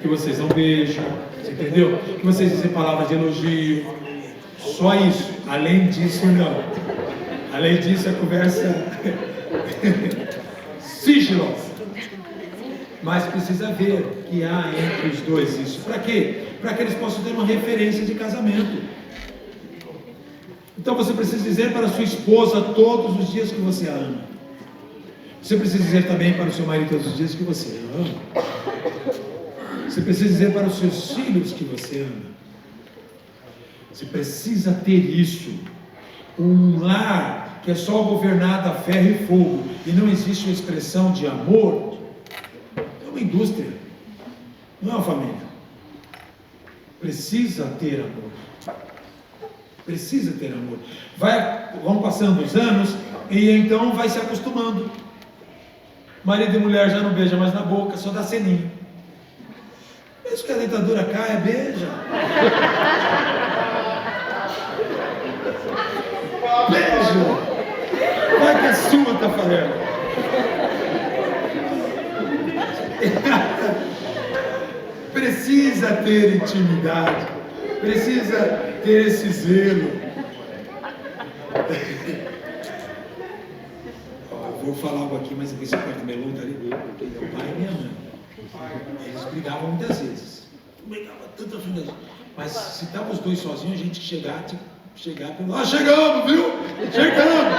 que vocês não beijam, você entendeu? Que vocês dizem palavras de elogio. Só isso. Além disso, não. Além disso, a conversa sigilosa. Mas precisa ver que há entre os dois isso. Para quê? Para que eles possam ter uma referência de casamento. Então você precisa dizer para a sua esposa todos os dias que você a ama. Você precisa dizer também para o seu marido todos os dias que você a ama. Você precisa dizer para os seus filhos que você ama. Você precisa ter isso. Um lar que é só governado a ferro e fogo e não existe uma expressão de amor, é uma indústria, não é uma família. Precisa ter amor. Precisa ter amor. Vão passando os anos e então vai se acostumando. Marido e mulher já não beija mais na boca, só dá selinho. Mesmo que a dentadura caia, beija. Beijo. é que é sua, Tafarel? Precisa ter intimidade, precisa ter esse zelo. Eu vou falar algo aqui, mas esse quarto melão tá ali. Meu pai e minha mãe, eles brigavam muitas vezes. Brigava tantas vezes. Mas se estavam os dois sozinhos, a gente chegar e perguntar: chegamos, viu? Chegamos!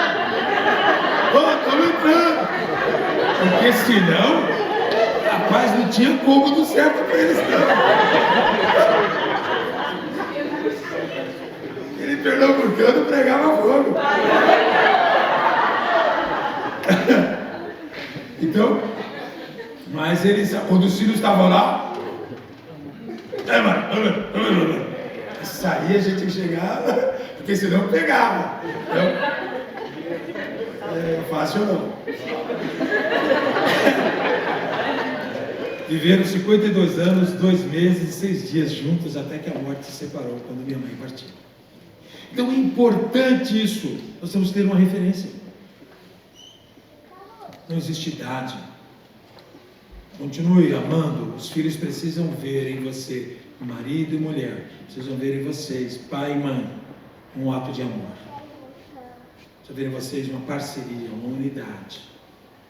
Estamos entrando! Porque senão, rapaz, não tinha como do certo para eles, não. Ele pernambucano pregava fogo. Então, mas eles, quando os filhos estavam lá, saía, a gente chegava, porque senão pegava. Então, fácil não. Viveram 52 anos, 2 meses e 6 dias juntos, até que a morte se separou, quando minha mãe partiu. Então é importante isso, nós temos que ter uma referência. Não existe idade. Continue amando. Os filhos precisam ver em você, marido e mulher, precisam ver em vocês, pai e mãe, um ato de amor. Precisam ver em vocês uma parceria, uma unidade,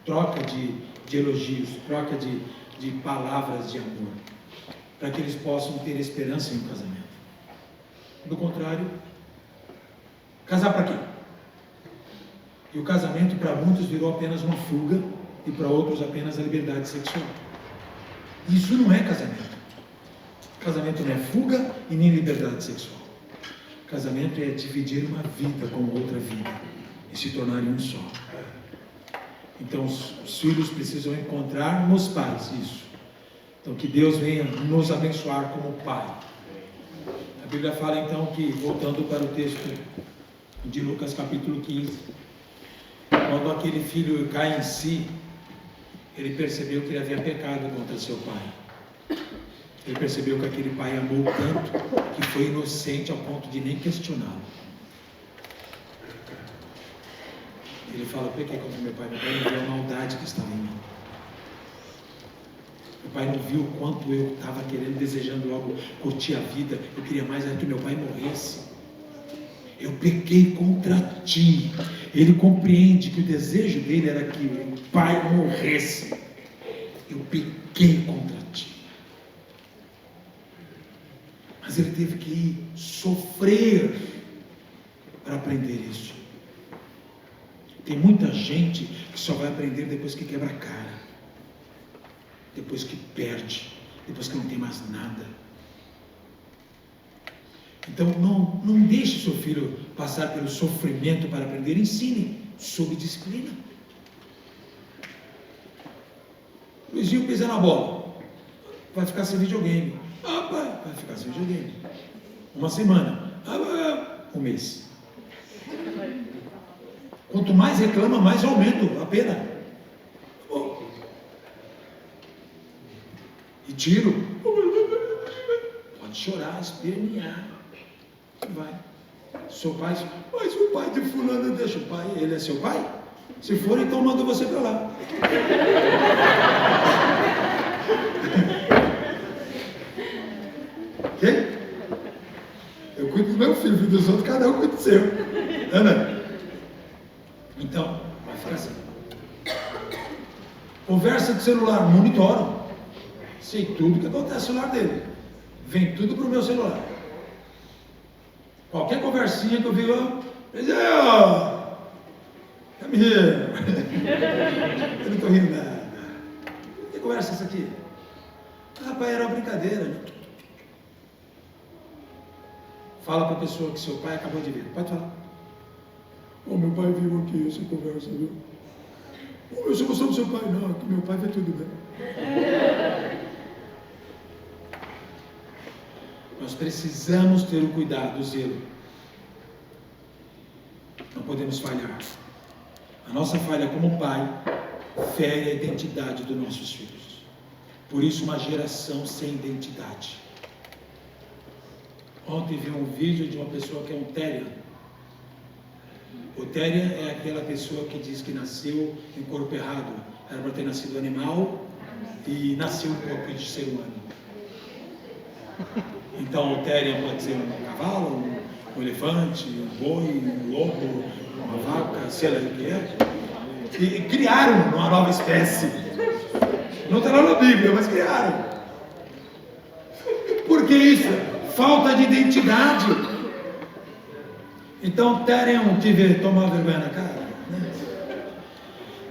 troca de elogios, troca de palavras de amor, para que eles possam ter esperança em um casamento. Do contrário, casar para quê? E o casamento para muitos virou apenas uma fuga e para outros apenas a liberdade sexual. Isso não é casamento. Casamento não é fuga e nem liberdade sexual. Casamento é dividir uma vida com outra vida e se tornarem um só. Então os filhos precisam encontrar nos pais isso. Então que Deus venha nos abençoar como pai. A Bíblia fala então que, voltando para o texto de Lucas capítulo 15, quando aquele filho cai em si, ele percebeu que ele havia pecado contra seu pai. Ele percebeu que aquele pai amou tanto que foi inocente ao ponto de nem questioná-lo. Ele fala: pequei contra meu pai não viu a maldade que estava em mim. Meu pai não viu o quanto eu estava querendo, desejando logo curtir a vida. Eu queria mais era que meu pai morresse. Eu pequei contra ti. Ele compreende que o desejo dele era que o pai morresse. Eu pequei contra ti. Mas ele teve que sofrer para aprender isso. Tem muita gente que só vai aprender depois que quebra a cara, depois que perde, depois que não tem mais nada. Então não deixe seu filho passar pelo sofrimento para aprender. Ensine sob disciplina. Luizinho pisa na bola, vai ficar sem videogame. Pai, vai ficar sem videogame. Uma semana, um mês. Quanto mais reclama, mais aumenta a pena. E tiro. Pode chorar, espernear. Vai. Seu pai, mas o pai de fulano deixa o pai, ele é seu pai? Se for, então manda você para lá. Ok? Eu cuido do meu filho, dos outros, cada um cuida do seu. Ana? Então, vai ficar assim. Conversa de celular, monitoram. Sei tudo que acontece no celular dele. Vem tudo pro meu celular. Qualquer conversinha que eu vi, come here. Eu não estou rindo nada. Que conversa é essa aqui? Rapaz, era uma brincadeira, né? Fala para a pessoa que seu pai acabou de ver. Pode falar. Meu pai viu aqui essa conversa, viu? Eu só gostou do seu pai, não, que meu pai vê tudo bem. Nós precisamos ter o cuidado, o zelo. Não podemos falhar. A nossa falha como pai fere a identidade dos nossos filhos. Por isso, uma geração sem identidade. Ontem vi um vídeo de uma pessoa que é um terrier. Otéria é aquela pessoa que diz que nasceu em corpo errado. Era para ter nascido animal e nasceu em corpo de ser humano. Então, Otéria pode ser um cavalo, um elefante, um boi, um lobo, uma vaca, sei lá o que é. E criaram uma nova espécie. Não está lá na Bíblia, mas criaram. Por que isso? Falta de identidade. Então, terem que tomar vergonha na cara. Né?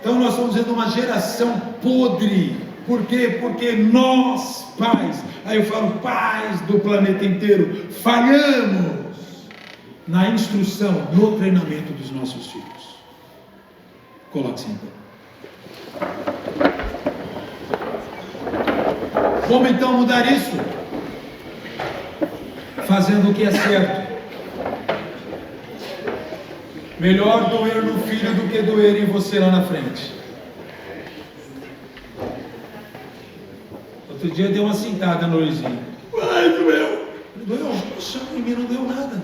Então, nós estamos vendo uma geração podre. Por quê? Porque nós, pais, aí eu falo pais do planeta inteiro, falhamos na instrução, no treinamento dos nossos filhos. Coloque-se em pé. Como então mudar isso? Fazendo o que é certo. Melhor doer no filho do que doer em você lá na frente. Outro dia deu uma cintada no Luizinho. Ai, doeu. Doeu? Poxa, em mim não deu nada.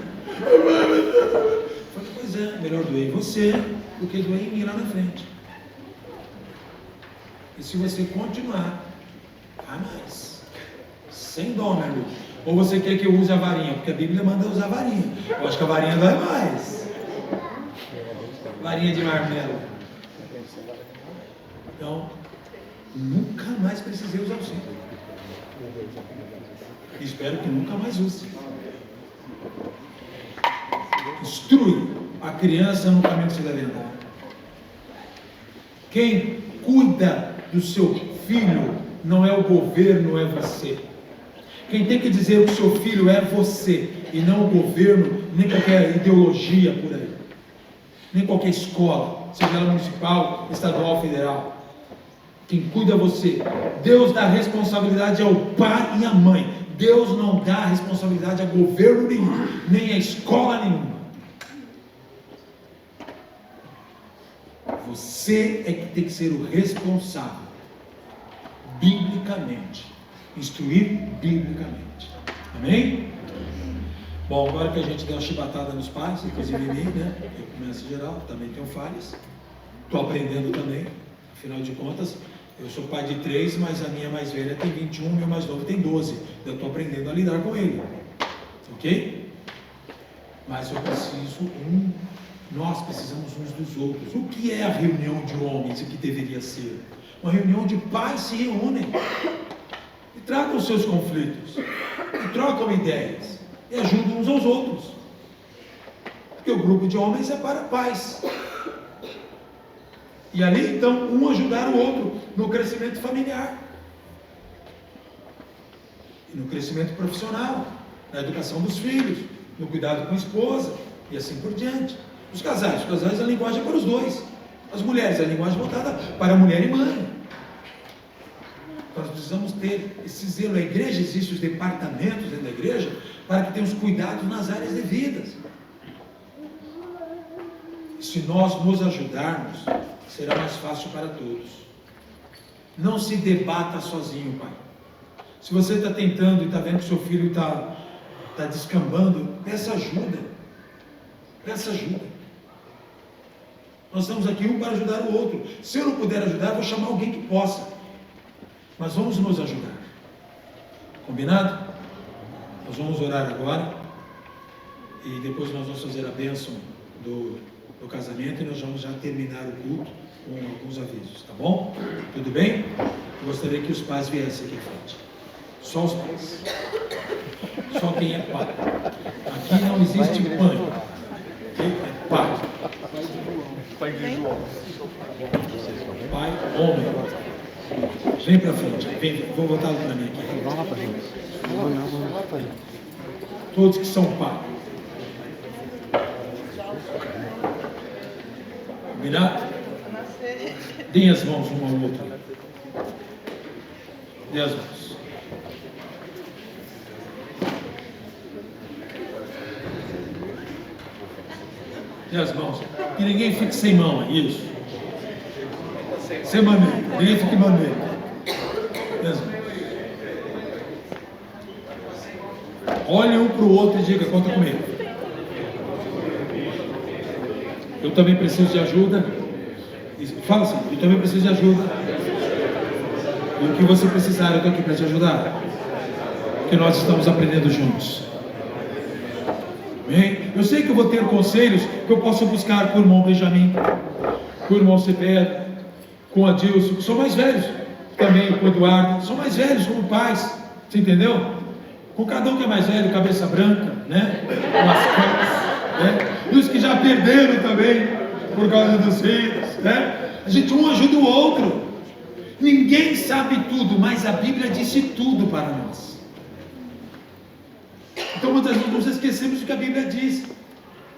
Falei, pois é, melhor doer em você do que doer em mim lá na frente. E se você continuar, vai mais. Sem dó, meu amigo. Ou você quer que eu use a varinha? Porque a Bíblia manda usar a varinha. Eu acho que a varinha dói mais. Varinha de marmelo. Então, nunca mais precisei usar o cinto. Espero que nunca mais use. Instrui a criança no caminho que você deve andar. Quem cuida do seu filho não é o governo, é você. Quem tem que dizer o que seu filho é você, e não o governo, nem qualquer ideologia por aí, nem qualquer escola, seja ela municipal, estadual, federal. Quem cuida é você. Deus dá responsabilidade ao pai e à mãe. Deus não dá responsabilidade a governo nenhum, nem a escola nenhuma. Você é que tem que ser o responsável, biblicamente, instruir biblicamente. Amém? Bom, agora que a gente deu uma chibatada nos pais, inclusive em mim, né? Eu começo em geral, também tenho falhas. Estou aprendendo também, afinal de contas. Eu sou pai de 3, mas a minha mais velha tem 21, meu mais novo tem 12. Eu estou aprendendo a lidar com ele. Ok? Mas eu preciso nós precisamos uns dos outros. O que é a reunião de homens? O que deveria ser? Uma reunião de pais se reúnem e tratam os seus conflitos, e trocam ideias, e ajudam uns aos outros. Porque o grupo de homens é para pais. E ali, então, um ajudar o outro no crescimento familiar, e no crescimento profissional, na educação dos filhos, no cuidado com a esposa, e assim por diante. Os casais a linguagem é para os dois. As mulheres, a linguagem voltada para a mulher e mãe. Nós precisamos ter esse zelo. A igreja, existem os departamentos dentro da igreja, para que tenham os cuidados nas áreas devidas. E se nós nos ajudarmos, será mais fácil para todos. Não se debata sozinho, pai. Se você está tentando e está vendo que seu filho está descambando, peça ajuda. Peça ajuda. Nós estamos aqui um para ajudar o outro. Se eu não puder ajudar, eu vou chamar alguém que possa. Mas vamos nos ajudar. Combinado? Nós vamos orar agora. E depois nós vamos fazer a bênção do casamento. E nós vamos já terminar o culto com alguns avisos. Tá bom? Tudo bem? Eu gostaria que os pais viessem aqui à frente. Só os pais. Só quem é pai. Aqui não existe mãe. Quem é pai? Pai visual. Pai, homem. Vem pra frente. Vem, vou botar para mim aqui. Vamos lá pra gente. Todos que são pai. Combinado? Deem as mãos uma ao outro. Dê as mãos. Dê as mãos. E ninguém fique sem mão, é isso? Sem maneira. Ninguém fique maneiro. Dê as mãos. Olhe um para o outro e diga, conta comigo. Eu também preciso de ajuda. Fala assim, eu também preciso de ajuda. E o que você precisar, eu estou aqui para te ajudar. Porque nós estamos aprendendo juntos. Amém? Eu sei que eu vou ter conselhos que eu posso buscar com o irmão Benjamin, com o irmão Severo, com o Adilson, que são mais velhos. Também com o Eduardo, são mais velhos como pais. Você entendeu? Com cada um que é mais velho, cabeça branca, né? Com as cães, né? E os que já perderam também, por causa dos filhos, né? A gente um ajuda o outro. Ninguém sabe tudo, mas a Bíblia disse tudo para nós. Então muitas vezes nós esquecemos o que a Bíblia diz.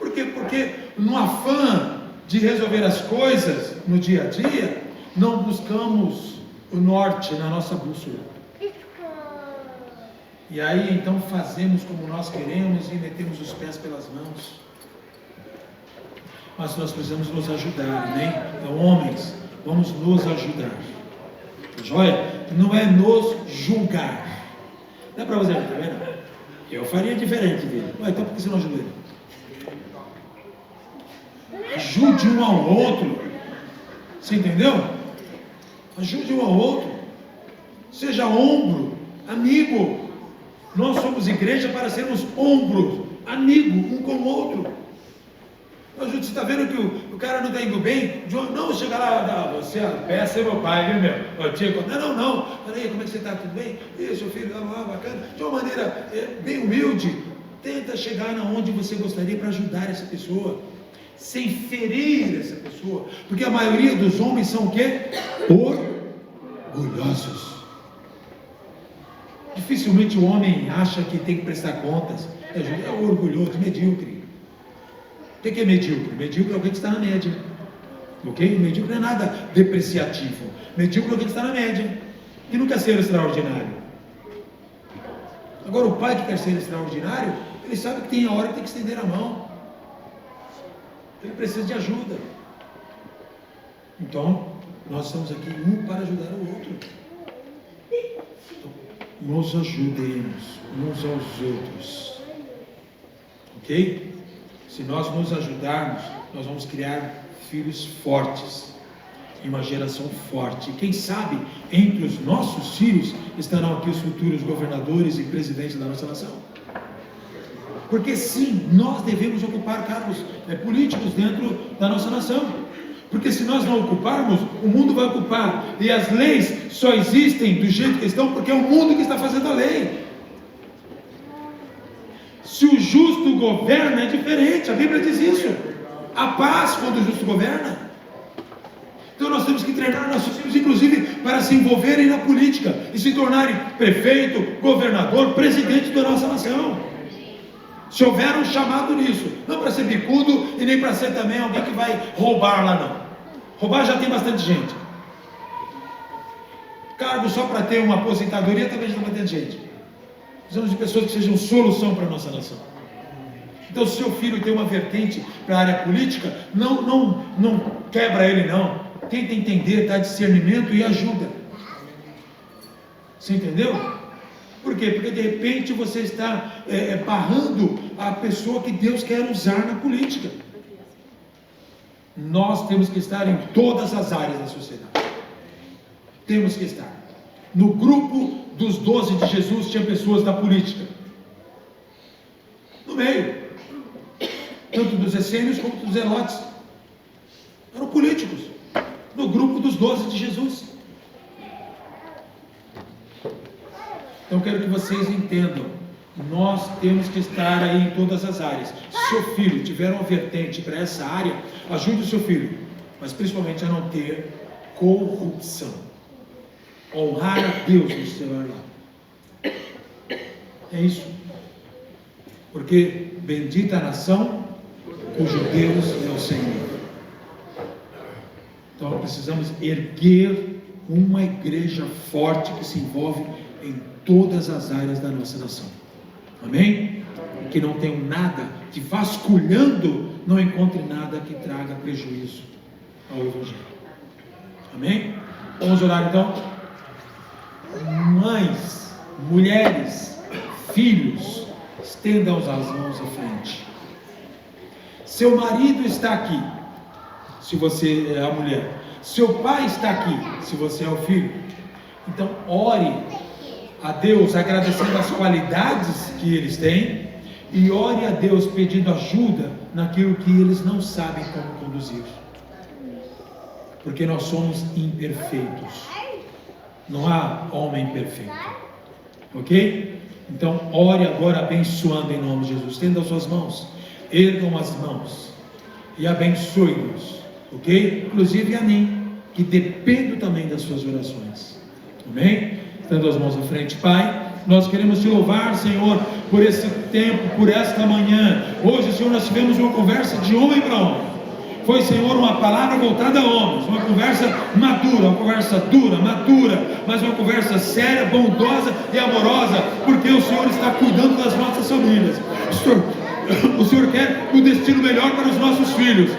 Por quê? Porque no afã de resolver as coisas no dia a dia, não buscamos o norte na nossa bússola. E aí então fazemos como nós queremos e metemos os pés pelas mãos. Mas nós precisamos nos ajudar, né? Então, homens, vamos nos ajudar. Joia? Não é nos julgar. Dá para você, tá vendo? Eu faria diferente dele. Ué, então por que você não ajuda ele? Ajude um ao outro. Você entendeu? Ajude um ao outro. Seja ombro, amigo. Nós somos igreja para sermos ombro, amigo, um com o outro. Você está vendo que o cara não está indo bem? Não, chega lá, você peça é meu pai, viu, meu? Tico, não. Peraí, como é que você está? Tudo bem? Isso, filho, bacana. De uma maneira bem humilde, tenta chegar na onde você gostaria para ajudar essa pessoa, sem ferir essa pessoa, porque a maioria dos homens são o quê? Orgulhosos. Dificilmente o homem acha que tem que prestar contas. É orgulhoso, medíocre. O que é medíocre? Medíocre é alguém que está na média. Ok? Medíocre não é nada depreciativo. Medíocre é alguém que está na média, que não quer ser extraordinário. Agora o pai que quer ser extraordinário, ele sabe que tem a hora que tem que estender a mão. Ele precisa de ajuda. Então, nós estamos aqui um para ajudar o outro. Então, nos ajudemos uns aos outros. Ok? Se nós nos ajudarmos, nós vamos criar filhos fortes, e uma geração forte. E quem sabe, entre os nossos filhos, estarão aqui os futuros governadores e presidentes da nossa nação. Porque sim, nós devemos ocupar cargos políticos dentro da nossa nação. Porque se nós não ocuparmos, o mundo vai ocupar. E as leis só existem do jeito que estão, porque é o mundo que está fazendo a lei. Se o justo governa, é diferente, a Bíblia diz isso. A paz quando o justo governa. Então nós temos que treinar nossos filhos, inclusive, para se envolverem na política e se tornarem prefeito, governador, presidente da nossa nação. Se houver um chamado nisso, não para ser bicudo e nem para ser também alguém que vai roubar lá não. Roubar já tem bastante gente. Cargo só para ter uma aposentadoria também já tem bastante gente. Precisamos de pessoas que sejam solução para a nossa nação. Então, se seu filho tem uma vertente para a área política, não quebra ele não. Tenta entender, dá discernimento e ajuda. Você entendeu? Por quê? Porque de repente você está barrando a pessoa que Deus quer usar na política. Nós temos que estar em todas as áreas da sociedade. Temos que estar. No grupo dos 12 de Jesus tinha pessoas da política. No meio. Tanto dos essênios como dos zelotes. Eram políticos. No grupo dos 12 de Jesus. Então quero que vocês entendam. Nós temos que estar aí em todas as áreas. Se seu filho tiver uma vertente para essa área, ajude o seu filho. Mas principalmente a não ter corrupção. Honrar a Deus no seu lar. É isso. Porque bendita a nação cujo Deus é o Senhor. Então precisamos erguer uma igreja forte que se envolve em todas as áreas da nossa nação. Amém? Que não tenha nada, que vasculhando não encontre nada que traga prejuízo ao Evangelho. Amém? Vamos orar então? Mães, mulheres, filhos, estendam as mãos à frente. Seu marido está aqui, se você é a mulher. Seu pai está aqui, se você é o filho. Então ore a Deus agradecendo as qualidades que eles têm, e ore a Deus pedindo ajuda naquilo que eles não sabem como conduzir, porque nós somos imperfeitos, não há homem perfeito, ok? Então ore agora abençoando em nome de Jesus. Estenda as suas mãos, ergam as mãos e abençoe-nos, ok? Inclusive a mim, que dependo também das suas orações, amém? Estendo as mãos à frente. Pai, nós queremos te louvar, Senhor, por esse tempo, por esta manhã. Hoje, Senhor, nós tivemos uma conversa de homem para homem. Foi, Senhor, uma palavra voltada a homens, uma conversa madura, uma conversa dura, madura, mas uma conversa séria, bondosa e amorosa, porque o Senhor está cuidando das nossas famílias. O Senhor quer o destino melhor para os nossos filhos.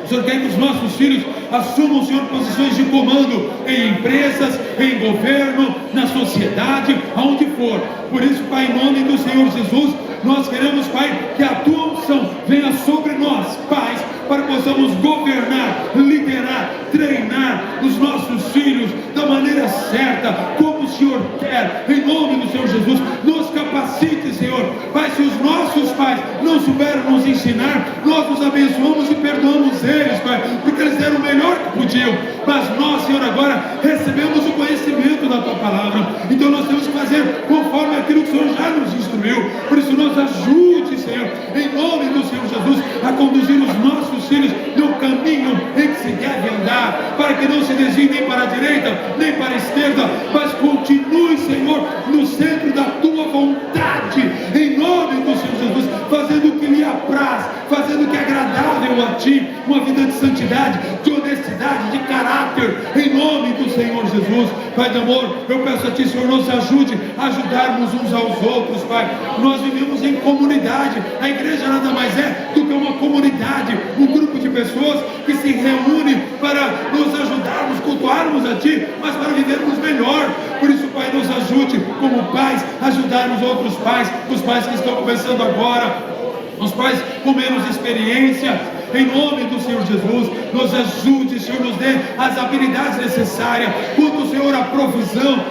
O Senhor quer que os nossos filhos assumam, Senhor, posições de comando em empresas, em governo, na sociedade, aonde for. Por isso, Pai, em nome do Senhor Jesus, nós queremos, Pai, que a tua unção venha sobre nós, pais, para que possamos governar, liderar, treinar os nossos filhos da maneira certa, como o Senhor quer, em nome do Senhor Jesus. Nos capacite, Senhor. Pai, se os nossos pais não souberam nos ensinar, nós os abençoamos e perdoamos eles, Pai, porque eles deram o melhor que podiam, mas nós, Senhor, agora recebemos o conhecimento da tua palavra, então nós temos que fazer conforme aquilo que o Senhor já nos instruiu. Por isso nos ajude, Senhor, em nome do Senhor Jesus, a conduzir os nossos filhos no caminho em que se deve andar, para que não se desvie nem para a direita, nem para a esquerda, mas continue, Senhor, no centro da tua vontade, em nome do Senhor Jesus, fazendo o que lhe apraz, fazendo o que é agradável a ti, uma vida de santidade, de honestidade, de caráter, em nome do Senhor Jesus. Pai de amor, eu peço a ti, Senhor, nos ajude a ajudarmos uns aos outros, Pai. Nós vivemos em comunidade, a igreja nada mais é do que uma comunidade, um grupo de pessoas que se reúne para nos ajudarmos, cultuarmos a ti, mas para vivermos melhor. Por isso, Pai, nos ajude como pais, ajudarmos outros pais, os pais que estão começando agora, os pais com menos experiência. Em nome do Senhor Jesus, nos ajude, Senhor, nos dê as habilidades necessárias. Quanto, Senhor, a provisão,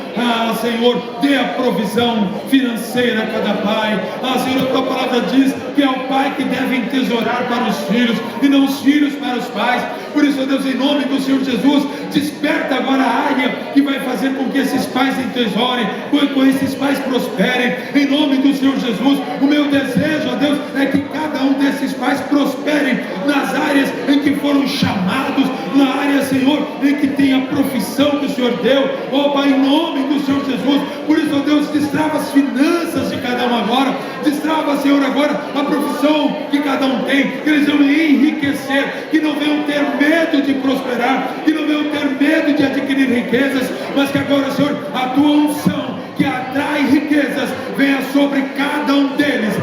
Senhor, dê a provisão financeira a cada pai. Senhor, a tua palavra diz que é o pai que deve entesourar para os filhos e não os filhos para os pais. Por isso, Deus, em nome do Senhor Jesus, desperta agora a área que vai fazer com que esses pais entesourem, com esses pais prosperem. Em nome do Senhor Jesus, o meu desejo, ó Deus, é que cada um desses pais prosperem nas áreas em que foram chamados, na área, Senhor, em que tem a profissão que o Senhor deu, ó Pai, em nome do Senhor Jesus. Por isso, ó Deus, destrava as finanças de cada um agora, destrava, Senhor, agora a profissão que cada um tem, que eles venham enriquecer, que não venham ter medo de prosperar, que não venham ter medo de adquirir riquezas, mas que agora, Senhor, a tua unção que atrai riquezas venha sobre cada um deles,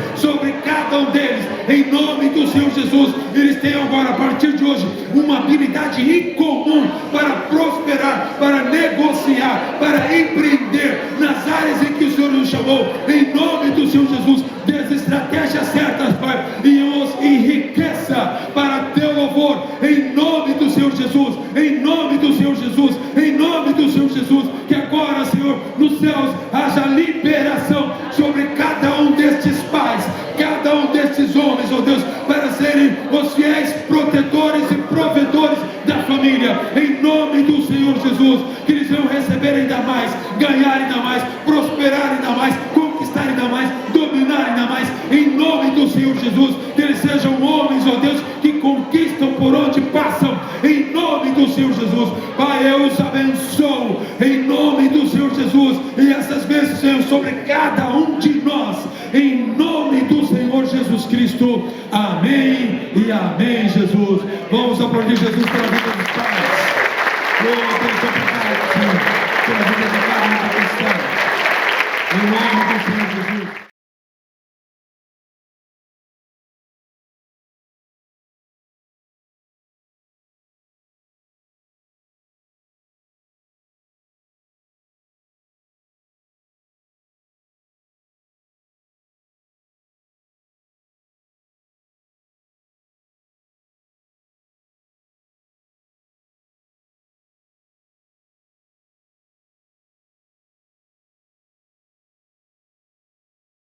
em nome do Senhor Jesus. Eles tenham agora, a partir de hoje, uma habilidade incomum para prosperar, para negociar, para empreender nas áreas em que o Senhor nos chamou. Em nome do Senhor Jesus, dê as estratégias certas, Pai, e os enriqueça para teu louvor, em nome do Senhor Jesus, em nome do Senhor Jesus, em nome do Senhor Jesus. Que agora, Senhor, nos céus haja liberação sobre cada um destes pais, cada um destes homens, ó Deus, para serem os fiéis protetores e provedores da família, em nome do Senhor Jesus. Que eles venham receber ainda mais, ganhar ainda mais, prosperar ainda mais, conquistar ainda mais, dominar ainda mais, em nome do Senhor Jesus. Que eles sejam homens, ó Deus, que conquistam por onde passam, em nome do Senhor Jesus. Pai, eu os abençoo em nome do Senhor Jesus, e essas bênçãos sejam sobre cada um de nós, em nome do Senhor Jesus Cristo. Amém e amém, Jesus. Vamos aplaudir Jesus pela vida dos pais.